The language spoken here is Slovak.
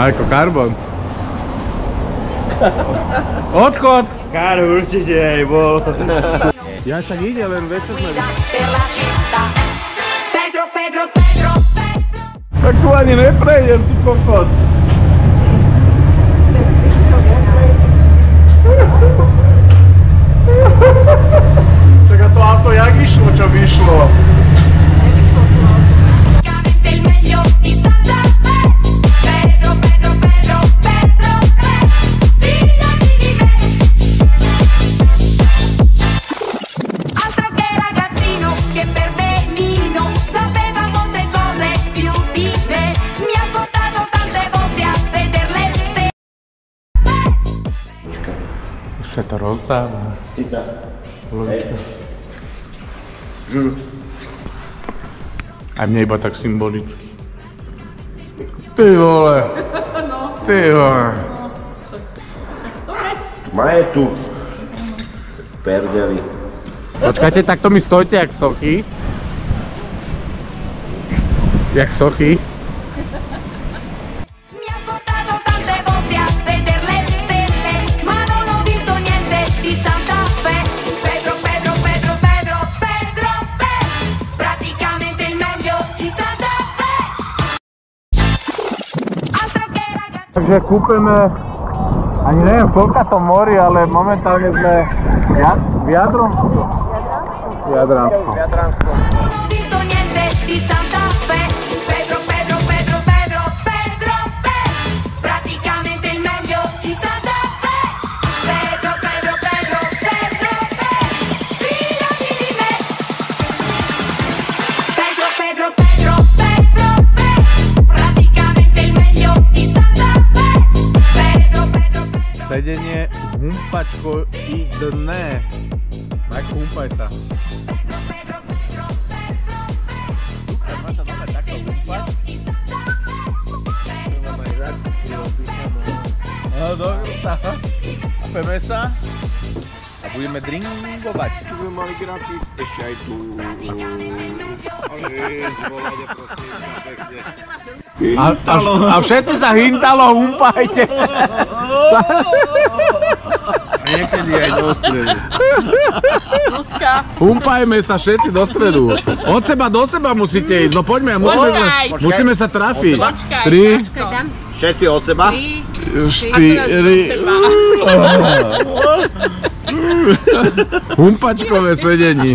Majko, karbon. Odchod! Kár určite aj bol. Ja však ide, len večer sme... Tak tu ani neprejdem, ty kokot. Tak a to auto jak išlo, čo by išlo? Už sa to rozdáva. Cita. Lovička. A mne iba tak symbolicky. Ty vole. Ty vole. Maje tu. Perdeli. Počkajte, takto mi stojte jak sochy. Jak sochy. Takže kúpeme, ani neviem koľka to mori, ale momentálne sme v Jadransku. Sedenie s humpačkou i dne. Tak humpaj sa. Má sa doma takto humpať. No dobrý sa. Chápeme sa. A budeme dringovať. Tu sme mali gratis, ešte aj tu. A všetci sa hintalo, humpajte. A niekedy aj do stredu. Humpajme sa všetci do stredu. Od seba do seba musíte ísť. No poďme, musíme sa trafiť. 3. Všetci od seba? 4. Humpačkové sedenie.